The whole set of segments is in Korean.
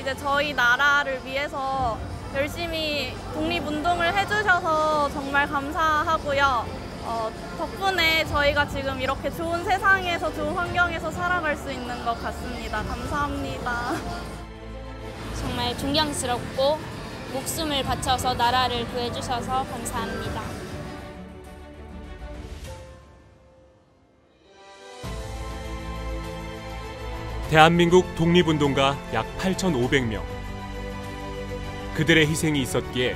이제 저희 나라를 위해서 열심히 독립운동을 해주셔서 정말 감사하고요. 덕분에 저희가 지금 이렇게 좋은 세상에서 좋은 환경에서 살아갈 수 있는 것 같습니다. 감사합니다. 정말 존경스럽고 목숨을 바쳐서 나라를 구해주셔서 감사합니다. 대한민국 독립운동가 약 8,500명. 그들의 희생이 있었기에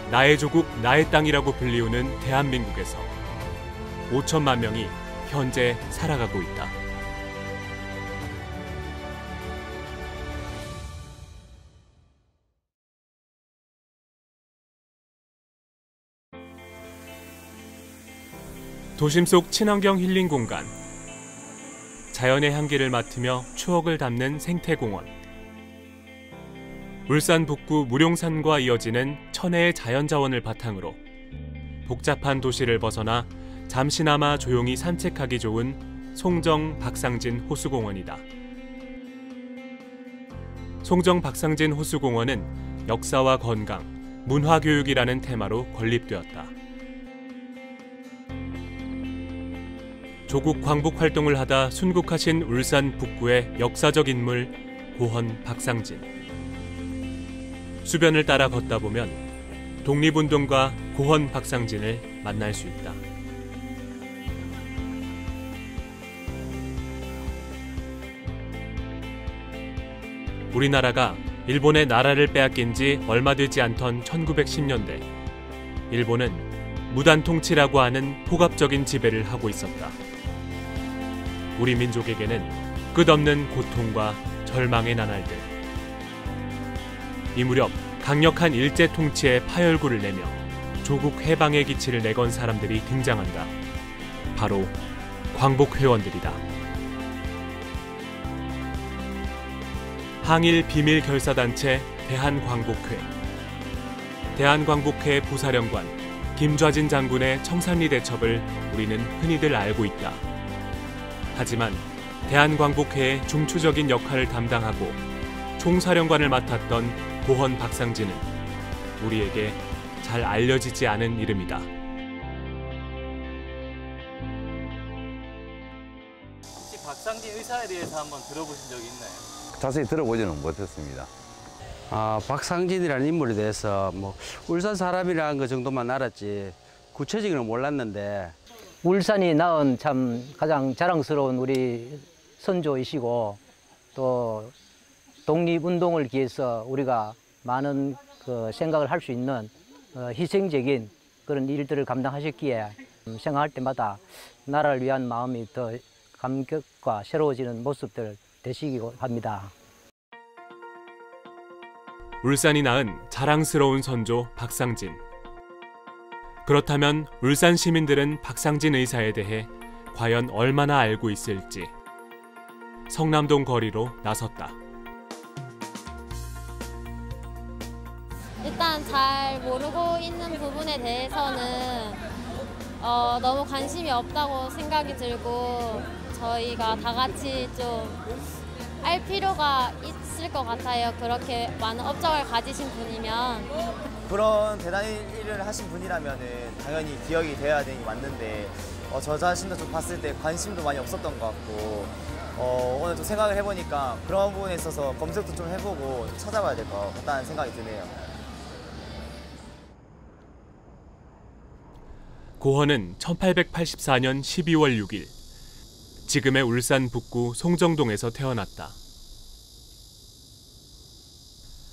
나의 조국, 나의 땅이라고 불리우는 대한민국에서 5천만 명이 현재 살아가고 있다. 도심 속 친환경 힐링 공간. 자연의 향기를 맡으며 추억을 담는 생태공원. 울산 북구 무룡산과 이어지는 천혜의 자연자원을 바탕으로 복잡한 도시를 벗어나 잠시나마 조용히 산책하기 좋은 송정 박상진 호수공원이다. 송정 박상진 호수공원은 역사와 건강, 문화교육이라는 테마로 건립되었다. 조국 광복 활동을 하다 순국하신 울산 북구의 역사적 인물 고헌 박상진. 수변을 따라 걷다 보면 독립운동가 고헌 박상진을 만날 수 있다. 우리나라가 일본의 나라를 빼앗긴 지 얼마 되지 않던 1910년대, 일본은 무단 통치라고 하는 폭압적인 지배를 하고 있었다. 우리 민족에게는 끝없는 고통과 절망의 나날들. 이 무렵 강력한 일제 통치의 파열구를 내며 조국 해방의 기치를 내건 사람들이 등장한다. 바로 광복회원들이다. 항일 비밀 결사단체 대한광복회. 대한광복회 부사령관 김좌진 장군의 청산리 대첩을 우리는 흔히들 알고 있다. 하지만 대한광복회의 중추적인 역할을 담당하고 총사령관을 맡았던 고헌 박상진은 우리에게 잘 알려지지 않은 이름이다. 혹시 박상진 의사에 대해서 한번 들어보신 적이 있나요? 자세히 들어보지는 못했습니다. 박상진이라는 인물에 대해서 울산 사람이라는 것 정도만 알았지 구체적으로는 몰랐는데, 울산이 낳은 참 가장 자랑스러운 우리 선조이시고, 또 독립운동을 위해서 우리가 많은 생각을 할 수 있는 희생적인 그런 일들을 감당하셨기에 생각할 때마다 나라를 위한 마음이 더 감격과 새로워지는 모습들 되시기도 합니다. 울산이 낳은 자랑스러운 선조 박상진. 그렇다면 울산 시민들은 박상진 의사에 대해 과연 얼마나 알고 있을지. 성남동 거리로 나섰다. 일단 잘 모르고 있는 부분에 대해서는 너무 관심이 없다고 생각이 들고, 저희가 다 같이 좀 알 필요가 있을 것 같아요. 그렇게 많은 업적을 가지신 분이면. 그런 대단한 일을 하신 분이라면 당연히 기억이 돼야 되는 게 맞는데, 저 자신도 좀 봤을 때 관심도 많이 없었던 것 같고, 오늘 좀 생각을 해보니까 그런 부분에 있어서 검색도 좀 해보고 좀 찾아봐야 될 것 같다는 생각이 드네요. 고헌은 1884년 12월 6일 지금의 울산 북구 송정동에서 태어났다.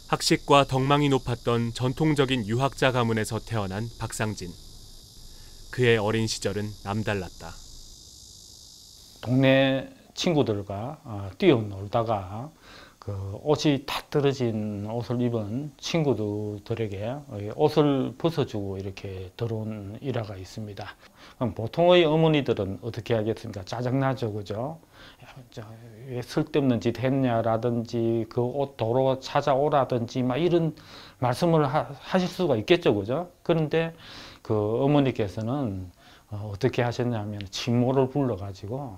학식과 덕망이 높았던 전통적인 유학자 가문에서 태어난 박상진. 그의 어린 시절은 남달랐다. 동네 친구들과 뛰어놀다가 옷이 다 떨어진 옷을 입은 친구들에게 옷을 벗어주고 이렇게 들어온 일화가 있습니다. 그럼 보통의 어머니들은 어떻게 하겠습니까? 짜증나죠, 그죠? 왜 쓸데없는 짓 했냐라든지 그 옷 도로 찾아오라든지 막 이런 말씀을 하실 수가 있겠죠, 그죠? 그런데 그 어머니께서는 어떻게 하셨냐면 친모를 불러가지고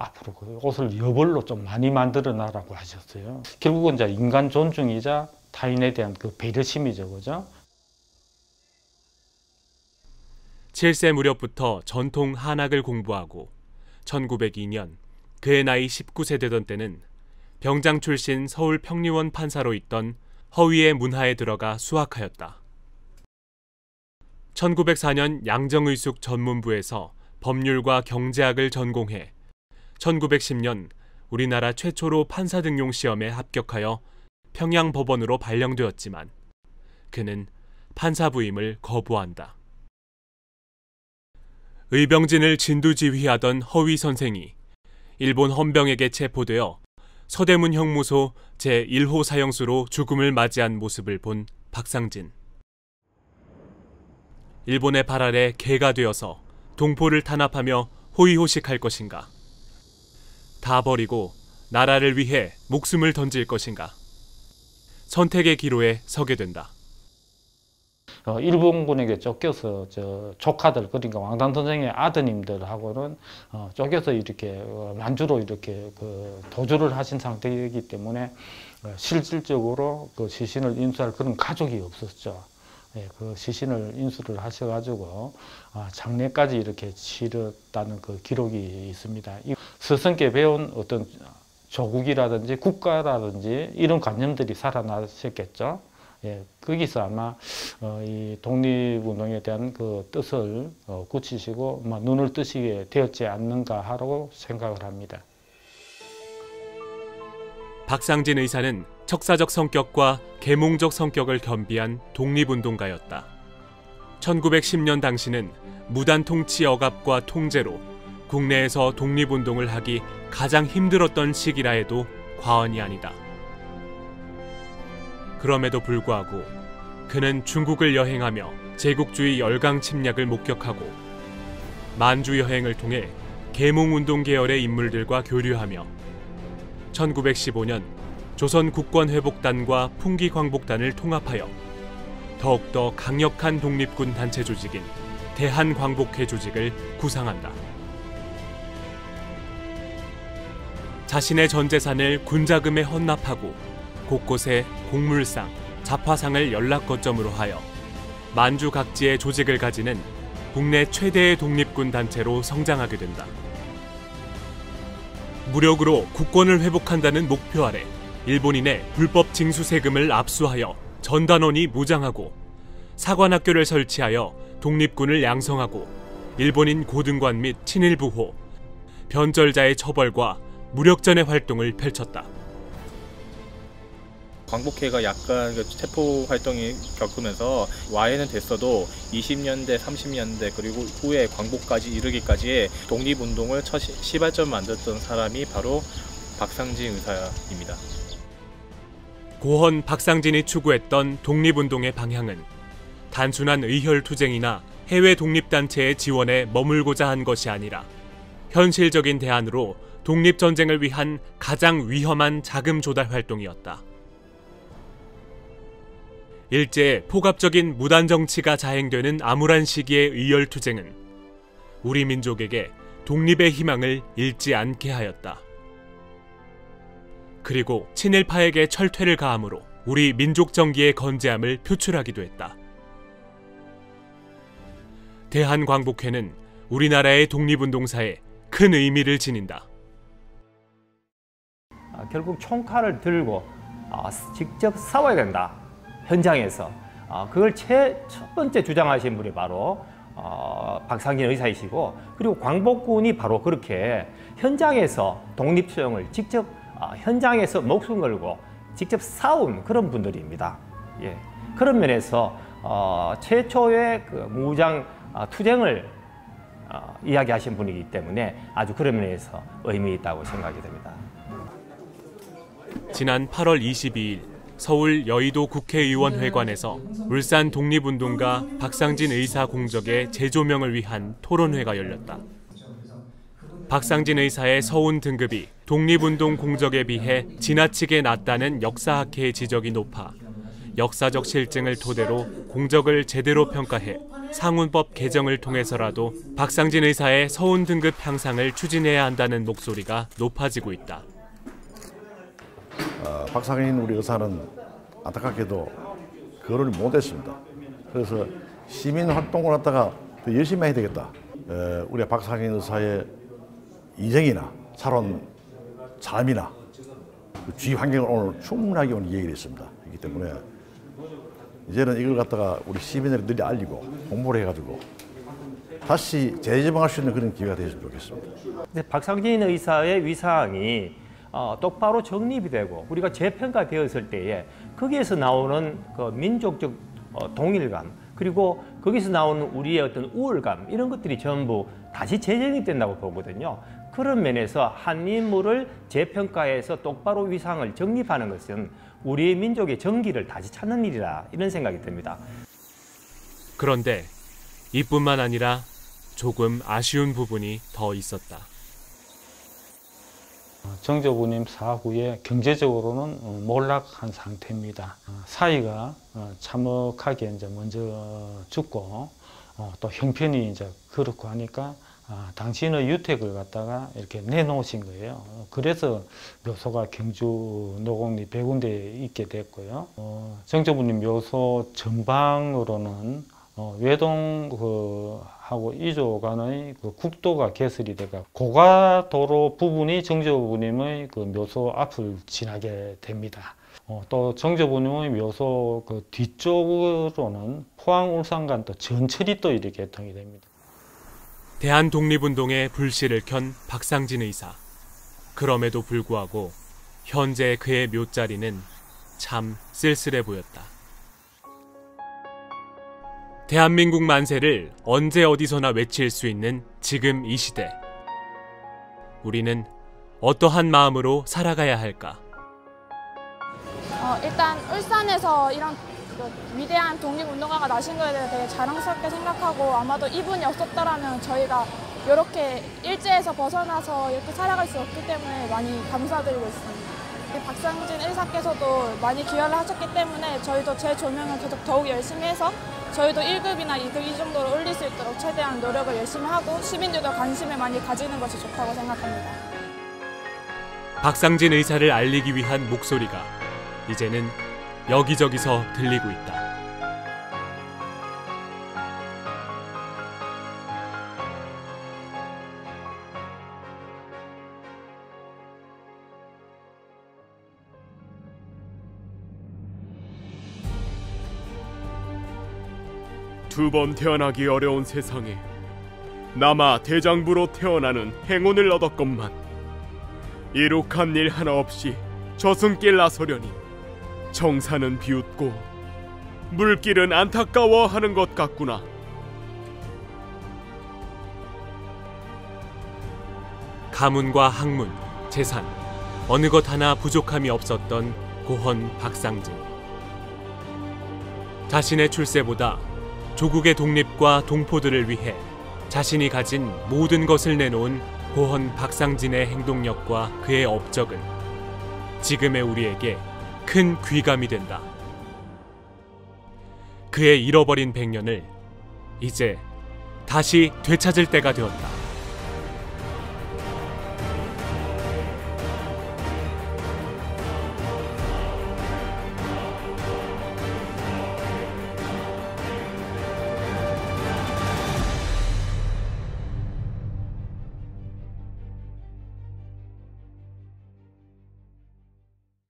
앞으로 그 옷을 여벌로 좀 많이 만들어놔라고 하셨어요. 결국은 이제 인간 존중이자 타인에 대한 그 배려심이죠, 그죠? 7세 무렵부터 전통 한학을 공부하고 1902년 그의 나이 19세 되던 때는 병장 출신 서울 평리원 판사로 있던 허위의 문하에 들어가 수학하였다. 1904년 양정의숙 전문부에서 법률과 경제학을 전공해 1910년 우리나라 최초로 판사 등용 시험에 합격하여 평양법원으로 발령되었지만 그는 판사 부임을 거부한다. 의병진을 진두지휘하던 허위 선생이 일본 헌병에게 체포되어 서대문 형무소 제1호 사형수로 죽음을 맞이한 모습을 본 박상진. 일본의 발 아래 개가 되어서 동포를 탄압하며 호의호식할 것인가? 다 버리고 나라를 위해 목숨을 던질 것인가? 선택의 기로에 서게 된다. 일본군에게 쫓겨서 조카들, 그러니까 왕당 선생의 아드님들하고는 쫓겨서 이렇게 만주로 이렇게 도주를 하신 상태이기 때문에 실질적으로 그 시신을 인수할 그런 가족이 없었죠. 예, 그 시신을 인수를 하셔가지고 장례까지 이렇게 치렀다는 그 기록이 있습니다. 스승께 배운 어떤 조국이라든지 국가라든지 이런 관념들이 살아나셨겠죠. 예, 거기서 아마 이 독립운동에 대한 그 뜻을 굳히시고 눈을 뜨시게 되었지 않는가 하고 생각을 합니다. 박상진 의사는 척사적 성격과 계몽적 성격을 겸비한 독립운동가였다. 1910년 당시는 무단 통치 억압과 통제로 국내에서 독립운동을 하기 가장 힘들었던 시기라 해도 과언이 아니다. 그럼에도 불구하고 그는 중국을 여행하며 제국주의 열강 침략을 목격하고 만주 여행을 통해 계몽운동 계열의 인물들과 교류하며 1915년 조선 국권회복단과 풍기광복단을 통합하여 더욱더 강력한 독립군 단체 조직인 대한광복회 조직을 구상한다. 자신의 전 재산을 군자금에 헌납하고 곳곳에 공물상, 잡화상을 연락 거점으로 하여 만주 각지에 조직을 가지는 국내 최대의 독립군 단체로 성장하게 된다. 무력으로 국권을 회복한다는 목표 아래 일본인의 불법 징수 세금을 압수하여 전단원이 무장하고 사관학교를 설치하여 독립군을 양성하고 일본인 고등관 및 친일 부호, 변절자의 처벌과 무력전의 활동을 펼쳤다. 광복회가 약간 체포 활동이 겪으면서 와해는 됐어도 20년대, 30년대 그리고 후에 광복까지 이르기까지의 독립운동을 첫 시발점 만들었던 사람이 바로 박상진 의사입니다. 고헌 박상진이 추구했던 독립운동의 방향은 단순한 의혈투쟁이나 해외 독립단체의 지원에 머물고자 한 것이 아니라 현실적인 대안으로 독립전쟁을 위한 가장 위험한 자금 조달 활동이었다. 일제 포갑적인 무단정치가 자행되는 암울한 시기의 의열투쟁은 우리 민족에게 독립의 희망을 잃지 않게 하였다. 그리고 친일파에게 철퇴를 가함으로 우리 민족 정기의 건재함을 표출하기도 했다. 대한광복회는 우리나라의 독립운동사에 큰 의미를 지닌다. 결국 총칼을 들고 직접 싸워야 된다. 현장에서. 그걸 첫 번째 주장하신 분이 바로 박상진 의사이시고, 그리고 광복군이 바로 그렇게 현장에서 독립수용을 직접 현장에서 목숨 걸고 직접 싸운 그런 분들입니다. 예. 그런 면에서 최초의 그 무장 투쟁을 이야기하신 분이기 때문에 아주 그런 면에서 의미 있다고 생각이 됩니다. 지난 8월 22일 서울 여의도 국회의원회관에서 울산 독립운동가 박상진 의사 공적의 재조명을 위한 토론회가 열렸다. 박상진 의사의 서운 등급이 독립운동 공적에 비해 지나치게 낮다는 역사학회의 지적이 높아 역사적 실증을 토대로 공적을 제대로 평가해 상훈법 개정을 통해서라도 박상진 의사의 서훈 등급 향상을 추진해야 한다는 목소리가 높아지고 있다. 박상진 우리 의사는 안타깝게도 거론을 못했습니다. 그래서 시민 활동을 하다가 더 열심히 해야 되겠다. 우리 박상진 의사의 인생이나 살아온 삶이나 주위 환경을 오늘 충분하게 오늘 얘기를 했습니다. 그렇기 때문에 이제는 이걸 갖다가 우리 시민들이 알리고 홍보를 해가지고 다시 재지방할 수 있는 그런 기회가 되었으면 좋겠습니다. 박상진 의사의 위상이 똑바로 정립이 되고 우리가 재평가되었을 때에 거기에서 나오는 그 민족적 동일감 그리고 거기서 나오는 우리의 어떤 우월감 이런 것들이 전부 다시 재정립된다고 보거든요. 그런 면에서 한 인물을 재평가해서 똑바로 위상을 정립하는 것은 우리의 민족의 정기를 다시 찾는 일이라 이런 생각이 듭니다. 그런데 이뿐만 아니라 조금 아쉬운 부분이 더 있었다. 정저부님 사후에 경제적으로는 몰락한 상태입니다. 사위가 참혹하게 이제 먼저 죽고 또 형편이 이제 그렇고 하니까 당신의 유택을 갖다가 이렇게 내놓으신 거예요. 그래서 묘소가 경주 노곡리 100군데에 있게 됐고요. 정저부님 묘소 전방으로는 외동하고 이조 간의 국도가 개설이 돼가 고가도로 부분이 정저부님의 묘소 앞을 지나게 됩니다. 또 정저부님의 묘소 뒤쪽으로는 포항 울산 간 또 전철이 또 이렇게 개통이 됩니다. 대한독립운동에 불씨를 켠 박상진 의사. 그럼에도 불구하고 현재 그의 묘자리는 참 쓸쓸해 보였다. 대한민국 만세를 언제 어디서나 외칠 수 있는 지금 이 시대. 우리는 어떠한 마음으로 살아가야 할까? 일단 울산에서 이런 위대한 독립운동가가 나신 거에 대해 되게 자랑스럽게 생각하고 아마도 이분이 없었더라면 저희가 이렇게 일제에서 벗어나서 이렇게 살아갈 수 없기 때문에 많이 감사드리고 있습니다. 박상진 의사께서도 많이 기여를 하셨기 때문에 저희도 재조명을 계속 더욱 열심히 해서 저희도 1급이나 2급 이 정도로 올릴 수 있도록 최대한 노력을 열심히 하고 시민들도 관심을 많이 가지는 것이 좋다고 생각합니다. 박상진 의사를 알리기 위한 목소리가 이제는 여기저기서 들리고 있다. 두 번 태어나기 어려운 세상에 남아 대장부로 태어나는 행운을 얻었건만 이룩한 일 하나 없이 저승길 나서려니 정사는 비웃고 물길은 안타까워하는 것 같구나. 가문과 학문, 재산, 어느 것 하나 부족함이 없었던 고헌 박상진. 자신의 출세보다 조국의 독립과 동포들을 위해 자신이 가진 모든 것을 내놓은 고헌 박상진의 행동력과 그의 업적은 지금의 우리에게 큰 귀감이 된다. 그의 잃어버린 100년을 이제 다시 되찾을 때가 되었다.